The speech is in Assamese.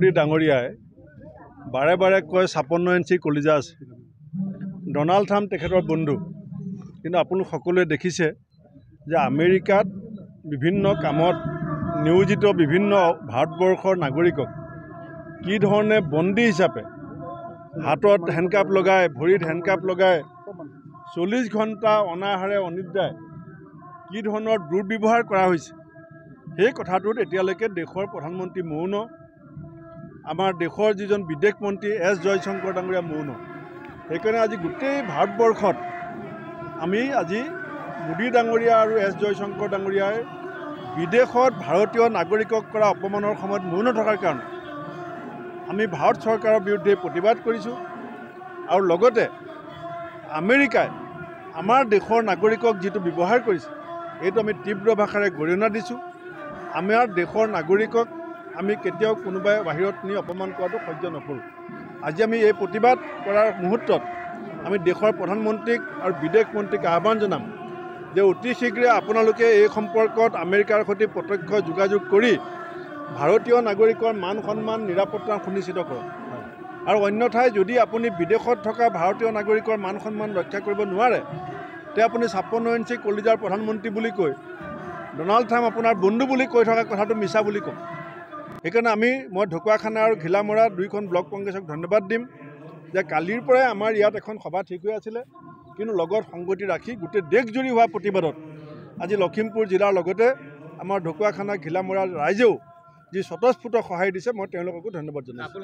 মোদী ডাঙৰীয়াই বাৰে বাৰে কয় 56 ইঞ্চি কলিজা আছে। ডনাল্ড ট্ৰাম্প তেখেতৰ বন্ধু, কিন্তু আপোনালোক সকলোৱে দেখিছে যে আমেৰিকাত বিভিন্ন কামত নিয়োজিত বিভিন্ন ভাৰতবৰ্ষৰ নাগৰিকক কি ধৰণে বন্দী হিচাপে হাতত হেণ্ডকাপ লগাই ভৰিত হেণ্ডকাপ লগাই 40 ঘণ্টা অনাহাৰে অনিদ্ৰায় কি ধৰণৰ দুৰ্ব্যৱহাৰ কৰা হৈছে, সেই কথাটোত এতিয়ালৈকে দেশৰ প্ৰধানমন্ত্ৰী মৌন, আমাৰ দেশৰ যিজন বিদেশ মন্ত্ৰী এছ জয়শংকৰ ডাঙৰীয়া মৌন। সেইকাৰণে আজি গোটেই ভাৰতবৰ্ষত আমি আজি মোদী ডাঙৰীয়া আৰু এছ জয়শংকৰ ডাঙৰীয়াই বিদেশত ভাৰতীয় নাগৰিকক কৰা অপমানৰ সময়ত মৌন থকাৰ কাৰণে আমি ভাৰত চৰকাৰৰ বিৰুদ্ধে প্ৰতিবাদ কৰিছোঁ। আৰু লগতে আমেৰিকাই আমাৰ দেশৰ নাগৰিকক যিটো ব্যৱহাৰ কৰিছে এইটো আমি তীব্ৰ ভাষাৰে গৰিহণা দিছোঁ। আমাৰ দেশৰ নাগৰিকক আমি কেতিয়াও কোনোবাই বাহিৰত নি অপমান কৰাটো সহ্য নকৰোঁ। আজি আমি এই প্ৰতিবাদ কৰাৰ মুহূৰ্তত আমি দেশৰ প্ৰধানমন্ত্ৰীক আৰু বিদেশ মন্ত্ৰীক আহ্বান জনাম যে অতি শীঘ্ৰে আপোনালোকে এই সম্পৰ্কত আমেৰিকাৰ সৈতে প্ৰত্যক্ষ যোগাযোগ কৰি ভাৰতীয় নাগৰিকৰ মান সন্মান নিৰাপত্তা সুনিশ্চিত কৰক। আৰু অন্যথাই যদি আপুনি বিদেশত থকা ভাৰতীয় নাগৰিকৰ মান সন্মান ৰক্ষা কৰিব নোৱাৰে তে আপুনি 56 ইঞ্চি কলিজাৰ প্ৰধানমন্ত্ৰী বুলি কৈ ডনাল্ড ট্ৰাম্প আপোনাৰ বন্ধু বুলি কৈ থকা কথাটো মিছা বুলি ক'ম। সেইকাৰণে মই ঢকুৱাখানা আৰু ঘিলামৰা দুইখন ব্লক কংগ্ৰেছক ধন্যবাদ দিম যে কালিৰ পৰাই আমাৰ ইয়াত এখন সভা ঠিক হৈ আছিলে, কিন্তু লগত সংগতি ৰাখি গোটেই দেশজুৰি হোৱা প্ৰতিবাদত আজি লখিমপুৰ জিলাৰ লগতে আমাৰ ঢকুৱাখানা ঘিলামৰাৰ ৰাইজেও যি স্বতঃস্ফূৰ্ত সহায় দিছে মই তেওঁলোককো ধন্যবাদ জনাইছোঁ।